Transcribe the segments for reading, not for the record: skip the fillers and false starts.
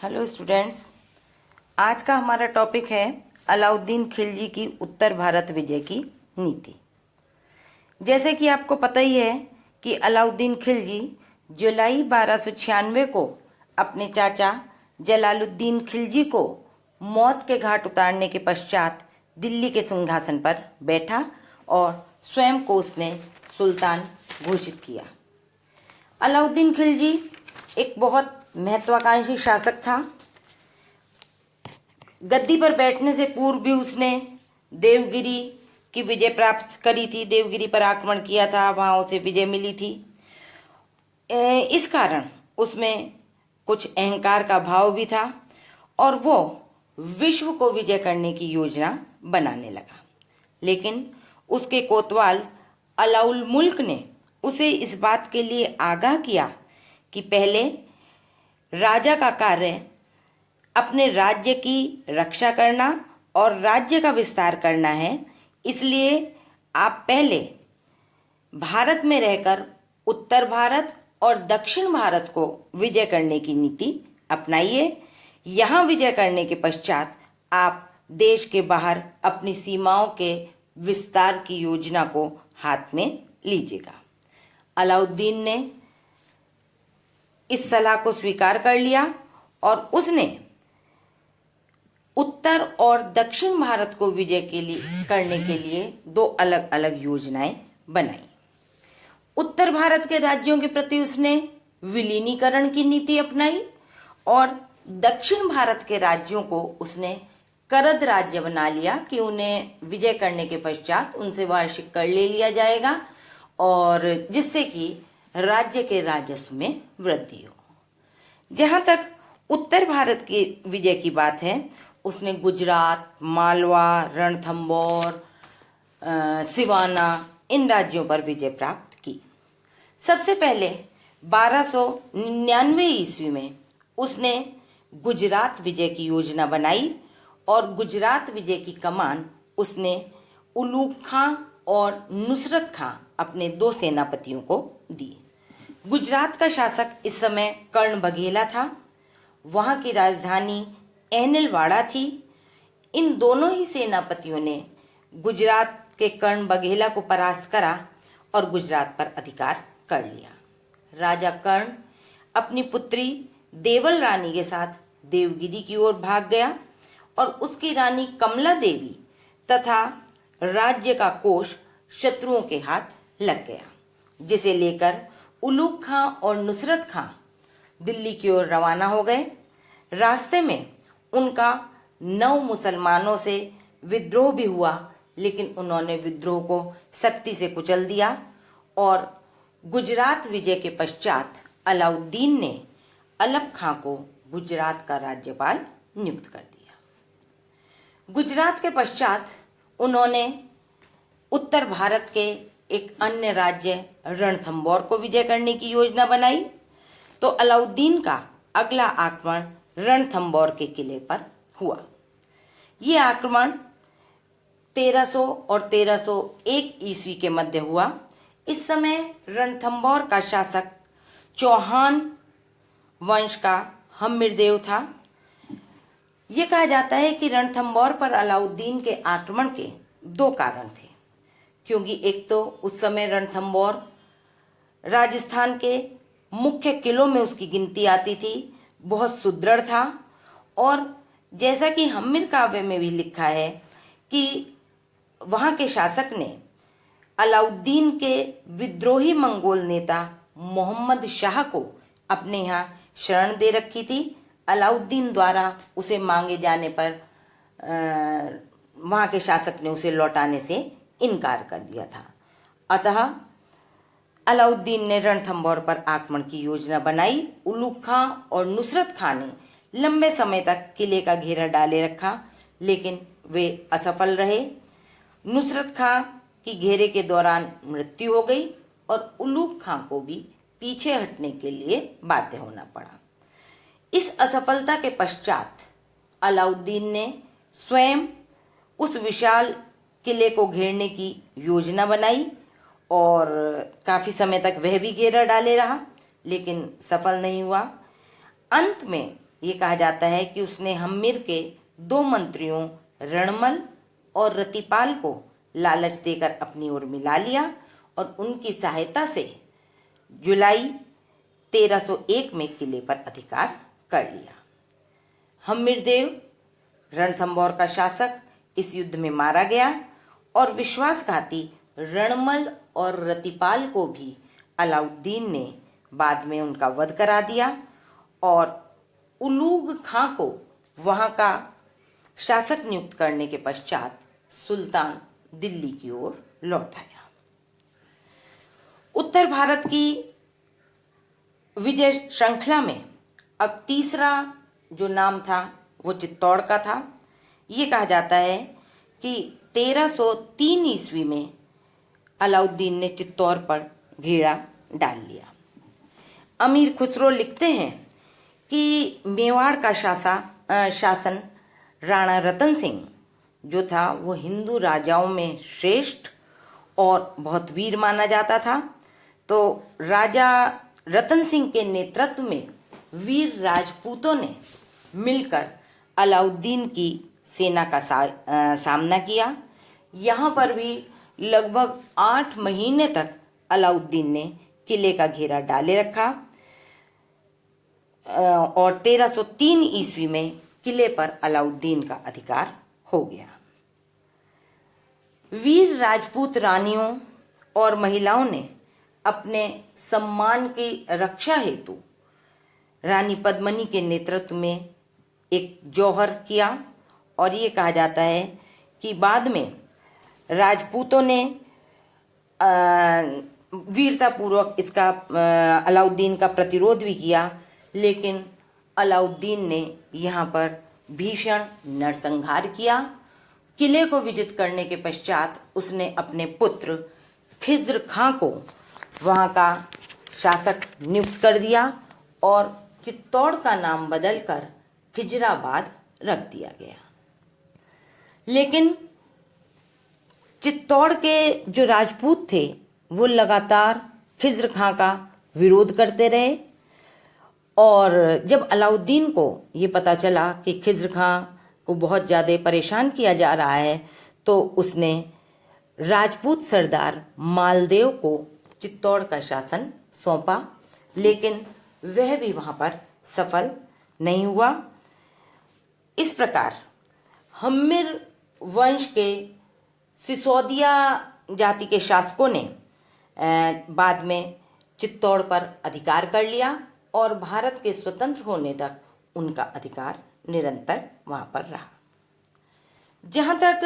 Hello students, आज का हमारा टॉपिक है अलाउद्दीन खिलजी की उत्तर भारत विजय की नीति। जैसे कि आपको पता ही है कि अलाउद्दीन खिलजी जुलाई 1296 को अपने चाचा जलालुद्दीन खिलजी को मौत के घाट उतारने के पश्चात दिल्ली के सिंहासन पर बैठा और स्वयं को उसने सुल्तान घोषित किया। अलाउद्दीन खिलजी एक बहुत महत्वाकांक्षी शासक था। गद्दी पर बैठने से पूर्व भी उसने देवगिरी की विजय प्राप्त करी थी, देवगिरी पर आक्रमण किया था, वहाँ उसे विजय मिली थी। इस कारण उसमें कुछ अहंकार का भाव भी था और वो विश्व को विजय करने की योजना बनाने लगा। लेकिन उसके कोतवाल अलाउल मुल्क ने उसे इस बात के लिए आगाह किया कि पहले राजा का कार्य अपने राज्य की रक्षा करना और राज्य का विस्तार करना है, इसलिए आप पहले भारत में रहकर उत्तर भारत और दक्षिण भारत को विजय करने की नीति अपनाइए। यहाँ विजय करने के पश्चात आप देश के बाहर अपनी सीमाओं के विस्तार की योजना को हाथ में लीजिएगा। अलाउद्दीन ने इस सलाह को स्वीकार कर लिया और उसने उत्तर और दक्षिण भारत को विजय करने के लिए दो अलग अलग योजनाएं बनाई। उत्तर भारत के राज्यों के प्रति उसने विलीनीकरण की नीति अपनाई और दक्षिण भारत के राज्यों को उसने करद राज्य बना लिया कि उन्हें विजय करने के पश्चात उनसे वार्षिक कर ले लिया जाएगा और जिससे कि राज्य के राजस्व में वृद्धि हो। जहाँ तक उत्तर भारत की विजय की बात है, उसने गुजरात, मालवा, रणथंबोर, सिवाना इन राज्यों पर विजय प्राप्त की। सबसे पहले 1299 ईस्वी में उसने गुजरात विजय की योजना बनाई और गुजरात विजय की कमान उसने उलूग खां और नुसरत खां अपने दो सेनापतियों को दी। गुजरात का शासक इस समय कर्ण बघेला था। वहाँ की राजधानी एनिलवाड़ा थी। इन दोनों ही सेनापतियों ने गुजरात के कर्ण बघेला को परास्त करा और गुजरात पर अधिकार कर लिया। राजा कर्ण अपनी पुत्री देवल रानी के साथ देवगिरी की ओर भाग गया और उसकी रानी कमला देवी तथा राज्य का कोष शत्रुओं के हाथ लग गया, जिसे लेकर उलूग खां और नुसरत खां दिल्ली की ओर रवाना हो गए। रास्ते में उनका 9 मुसलमानों से विद्रोह भी हुआ, लेकिन उन्होंने विद्रोह को सख्ती से कुचल दिया और गुजरात विजय के पश्चात अलाउद्दीन ने अलप खां को गुजरात का राज्यपाल नियुक्त कर दिया। गुजरात के पश्चात उन्होंने उत्तर भारत के एक अन्य राज्य रणथंबोर को विजय करने की योजना बनाई। तो अलाउद्दीन का अगला आक्रमण रणथंबोर के किले पर हुआ। ये आक्रमण 1300 और 1301 ईस्वी के मध्य हुआ। इस समय रणथंबोर का शासक चौहान वंश का हम्मीरदेव था। ये कहा जाता है कि रणथंबोर पर अलाउद्दीन के आक्रमण के दो कारण थे, क्योंकि एक तो उस समय रणथंबोर राजस्थान के मुख्य किलों में उसकी गिनती आती थी, बहुत सुदृढ़ था और जैसा कि हम्मीर काव्य में भी लिखा है कि वहाँ के शासक ने अलाउद्दीन के विद्रोही मंगोल नेता मोहम्मद शाह को अपने यहाँ शरण दे रखी थी। अलाउद्दीन द्वारा उसे मांगे जाने पर वहाँ के शासक ने उसे लौटाने से इनकार कर दिया था। अतः अलाउद्दीन ने रणथंबोर पर आक्रमण की योजना बनाई। उलूग खां और नुसरत खां ने लंबे समय तक किले का घेरा डाले रखा, लेकिन वे असफल रहे। नुसरत खां की घेरे के दौरान मृत्यु हो गई और उलूग खां को भी पीछे हटने के लिए बाध्य होना पड़ा। इस असफलता के पश्चात अलाउद्दीन ने स्वयं उस विशाल किले को घेरने की योजना बनाई और काफ़ी समय तक वह भी घेरा डाले रहा, लेकिन सफल नहीं हुआ। अंत में ये कहा जाता है कि उसने हम्मीर के 2 मंत्रियों रणमल और रतिपाल को लालच देकर अपनी ओर मिला लिया और उनकी सहायता से जुलाई 1301 में किले पर अधिकार कर लिया। हम्मीरदेव रणथंभौर का शासक इस युद्ध में मारा गया और विश्वासघाती रणमल और रतिपाल को भी अलाउद्दीन ने बाद में उनका वध करा दिया और उलूग खां को वहां का शासक नियुक्त करने के पश्चात सुल्तान दिल्ली की ओर लौट आया। उत्तर भारत की विजय श्रृंखला में अब तीसरा जो नाम था वो चित्तौड़ का था। ये कहा जाता है कि 1303 ईस्वी में अलाउद्दीन ने चित्तौड़ पर घेरा डाल लिया। अमीर खुसरो लिखते हैं कि मेवाड़ का शासन राणा रतन सिंह जो था वो हिंदू राजाओं में श्रेष्ठ और बहुत वीर माना जाता था। तो राजा रतन सिंह के नेतृत्व में वीर राजपूतों ने मिलकर अलाउद्दीन की सेना का सामना किया। यहाँ पर भी लगभग 8 महीने तक अलाउद्दीन ने किले का घेरा डाले रखा और 1303 ईस्वी में किले पर अलाउद्दीन का अधिकार हो गया। वीर राजपूत रानियों और महिलाओं ने अपने सम्मान की रक्षा हेतु रानी पद्मिनी के नेतृत्व में एक जौहर किया और ये कहा जाता है कि बाद में राजपूतों ने वीरतापूर्वक इसका अलाउद्दीन का प्रतिरोध भी किया, लेकिन अलाउद्दीन ने यहाँ पर भीषण नरसंहार किया। किले को विजित करने के पश्चात उसने अपने पुत्र खिज्र खां को वहाँ का शासक नियुक्त कर दिया और चित्तौड़ का नाम बदलकर खिजराबाद रख दिया गया। लेकिन चित्तौड़ के जो राजपूत थे वो लगातार खिज्र खां का विरोध करते रहे और जब अलाउद्दीन को ये पता चला कि खिज्र खां को बहुत ज़्यादा परेशान किया जा रहा है तो उसने राजपूत सरदार मालदेव को चित्तौड़ का शासन सौंपा, लेकिन वह भी वहाँ पर सफल नहीं हुआ। इस प्रकार हम्मीर वंश के सिसोदिया जाति के शासकों ने बाद में चित्तौड़ पर अधिकार कर लिया और भारत के स्वतंत्र होने तक उनका अधिकार निरंतर वहाँ पर रहा। जहाँ तक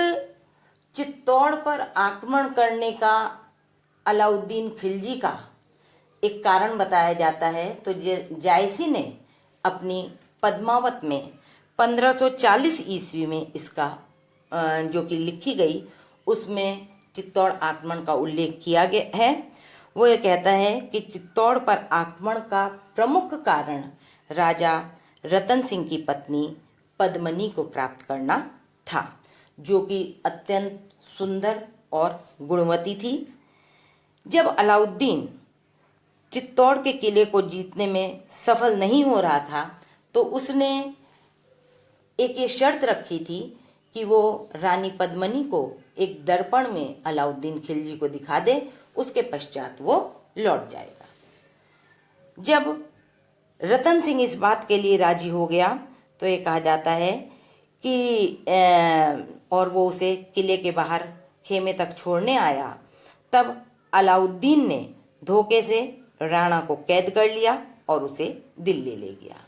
चित्तौड़ पर आक्रमण करने का अलाउद्दीन खिलजी का एक कारण बताया जाता है तो जायसी ने अपनी पद्मावत में 1540 ईस्वी में इसका जो कि लिखी गई उसमें चित्तौड़ आक्रमण का उल्लेख किया गया है। वो ये कहता है कि चित्तौड़ पर आक्रमण का प्रमुख कारण राजा रतन सिंह की पत्नी पद्मिनी को प्राप्त करना था, जो कि अत्यंत सुंदर और गुणवती थी। जब अलाउद्दीन चित्तौड़ के किले को जीतने में सफल नहीं हो रहा था तो उसने एक ये शर्त रखी थी कि वो रानी पद्मिनी को एक दर्पण में अलाउद्दीन खिलजी को दिखा दे, उसके पश्चात वो लौट जाएगा। जब रतन सिंह इस बात के लिए राजी हो गया तो ये कहा जाता है कि और वो उसे किले के बाहर खेमे तक छोड़ने आया, तब अलाउद्दीन ने धोखे से राणा को कैद कर लिया और उसे दिल्ली ले गया।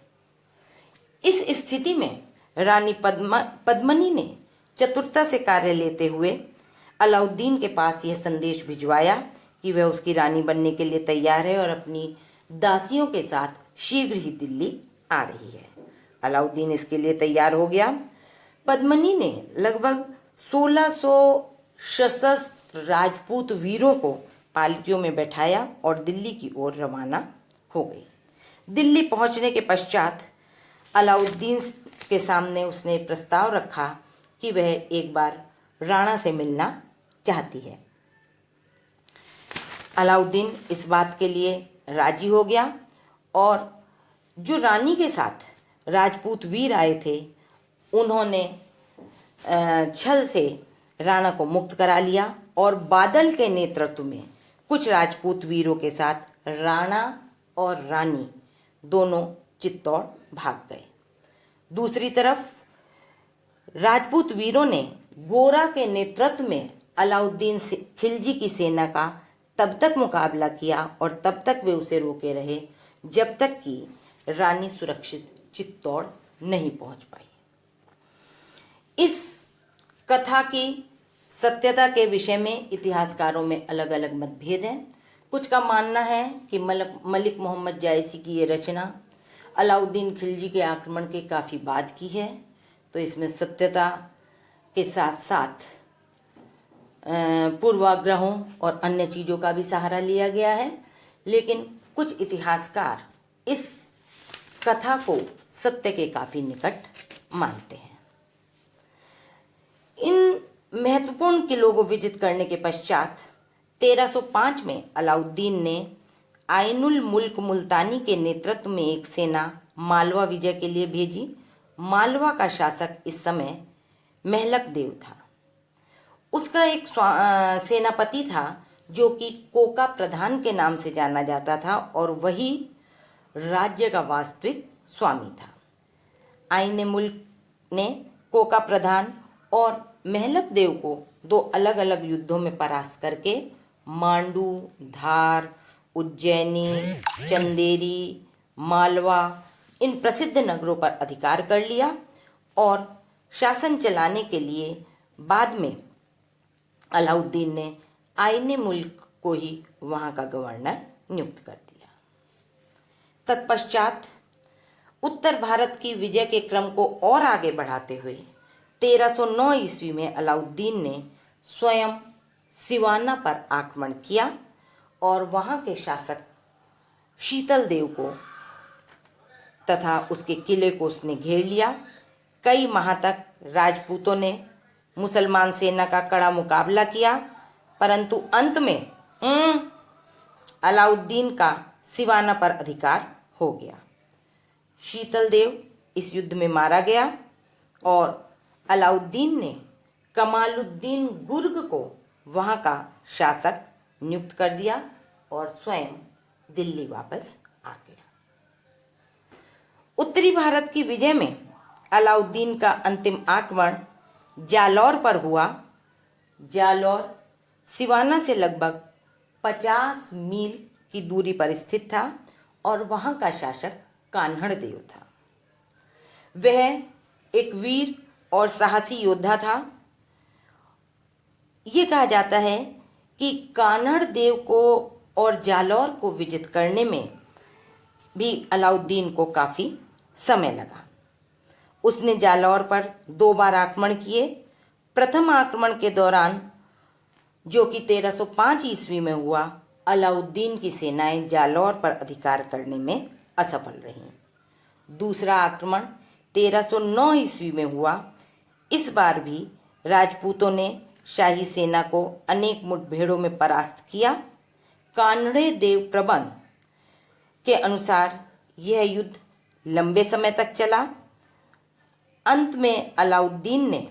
इस स्थिति में रानी पद्मिनी ने चतुरता से कार्य लेते हुए अलाउद्दीन के पास यह संदेश भिजवाया कि वह उसकी रानी बनने के लिए तैयार है और अपनी दासियों के साथ शीघ्र ही दिल्ली आ रही है। अलाउद्दीन इसके लिए तैयार हो गया। पद्मिनी ने लगभग 1600 सशस्त्र राजपूत वीरों को पालकियों में बैठाया और दिल्ली की ओर रवाना हो गई। दिल्ली पहुंचने के पश्चात अलाउद्दीन के सामने उसने प्रस्ताव रखा कि वह एक बार राणा से मिलना चाहती है। अलाउद्दीन इस बात के लिए राजी हो गया और जो रानी के साथ राजपूत वीर आए थे उन्होंने छल से राणा को मुक्त करा लिया और बादल के नेतृत्व में कुछ राजपूत वीरों के साथ राणा और रानी दोनों चित्तौड़ भाग गए। दूसरी तरफ राजपूत वीरों ने गोरा के नेतृत्व में अलाउद्दीन खिलजी की सेना का तब तक मुकाबला किया और तब तक वे उसे रोके रहे जब तक कि रानी सुरक्षित चित्तौड़ नहीं पहुंच पाई। इस कथा की सत्यता के विषय में इतिहासकारों में अलग अलग मतभेद हैं। कुछ का मानना है कि मलिक मोहम्मद जायसी की ये रचना अलाउद्दीन खिलजी के आक्रमण के काफ़ी बाद की है, तो इसमें सत्यता के साथ साथ पूर्वाग्रहों और अन्य चीज़ों का भी सहारा लिया गया है। लेकिन कुछ इतिहासकार इस कथा को सत्य के काफ़ी निकट मानते हैं। इन महत्वपूर्ण किलों को विजित करने के पश्चात 1305 में अलाउद्दीन ने आइनुल मुल्क मुल्तानी के नेतृत्व में एक सेना मालवा विजय के लिए भेजी। मालवा का शासक इस समय महलक देव था। उसका एक सेनापति था जो कि कोका प्रधान के नाम से जाना जाता था और वही राज्य का वास्तविक स्वामी था। आइने मुल्क ने कोका प्रधान और महलक देव को दो अलग अलग युद्धों में परास्त करके मांडू, धार, उज्जैनी, चंदेरी, मालवा इन प्रसिद्ध नगरों पर अधिकार कर लिया और शासन चलाने के लिए बाद में अलाउद्दीन ने आइने मुल्क को ही वहाँ का गवर्नर नियुक्त कर दिया। तत्पश्चात उत्तर भारत की विजय के क्रम को और आगे बढ़ाते हुए 1309 ईस्वी में अलाउद्दीन ने स्वयं सिवाना पर आक्रमण किया और वहाँ के शासक शीतल देव को तथा उसके किले को उसने घेर लिया। कई माह तक राजपूतों ने मुसलमान सेना का कड़ा मुकाबला किया, परंतु अंत में अलाउद्दीन का सिवाना पर अधिकार हो गया। शीतल देव इस युद्ध में मारा गया और अलाउद्दीन ने कमालुद्दीन गुर्ग को वहाँ का शासक नियुक्त कर दिया और स्वयं दिल्ली वापस आ गया। उत्तरी भारत की विजय में अलाउद्दीन का अंतिम आक्रमण जालौर पर हुआ। जालौर सिवाना से लगभग 50 मील की दूरी पर स्थित था और वहाँ का शासक कान्हड़ देव था। वह एक वीर और साहसी योद्धा था। ये कहा जाता है कि कान्हड़ देव को और जालौर को विजित करने में भी अलाउद्दीन को काफ़ी समय लगा। उसने जालौर पर 2 बार आक्रमण किए। प्रथम आक्रमण के दौरान, जो कि 1305 ईस्वी में हुआ, अलाउद्दीन की सेनाएं जालौर पर अधिकार करने में असफल रहीं। दूसरा आक्रमण 1309 ईस्वी में हुआ। इस बार भी राजपूतों ने शाही सेना को अनेक मुठभेड़ों में परास्त किया। कान्हड़े देव प्रबंध के अनुसार यह युद्ध लंबे समय तक चला। अंत में अलाउद्दीन ने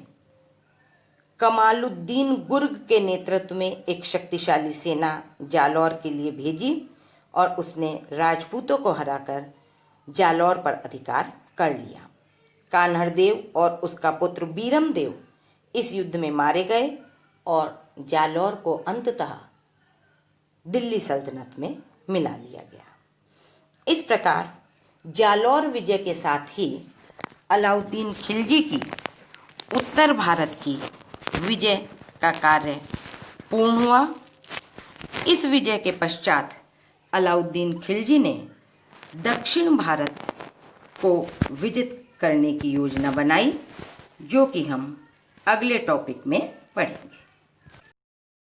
कमालुद्दीन गुर्ग के नेतृत्व में एक शक्तिशाली सेना जालौर के लिए भेजी और उसने राजपूतों को हराकर जालौर पर अधिकार कर लिया। कान्हड़ देव और उसका पुत्र बीरम देव इस युद्ध में मारे गए और जालौर को अंततः दिल्ली सल्तनत में मिला लिया गया। इस प्रकार जालौर विजय के साथ ही अलाउद्दीन खिलजी की उत्तर भारत की विजय का कार्य पूर्ण हुआ। इस विजय के पश्चात अलाउद्दीन खिलजी ने दक्षिण भारत को विजित करने की योजना बनाई, जो कि हम अगले टॉपिक में पढ़ेंगे।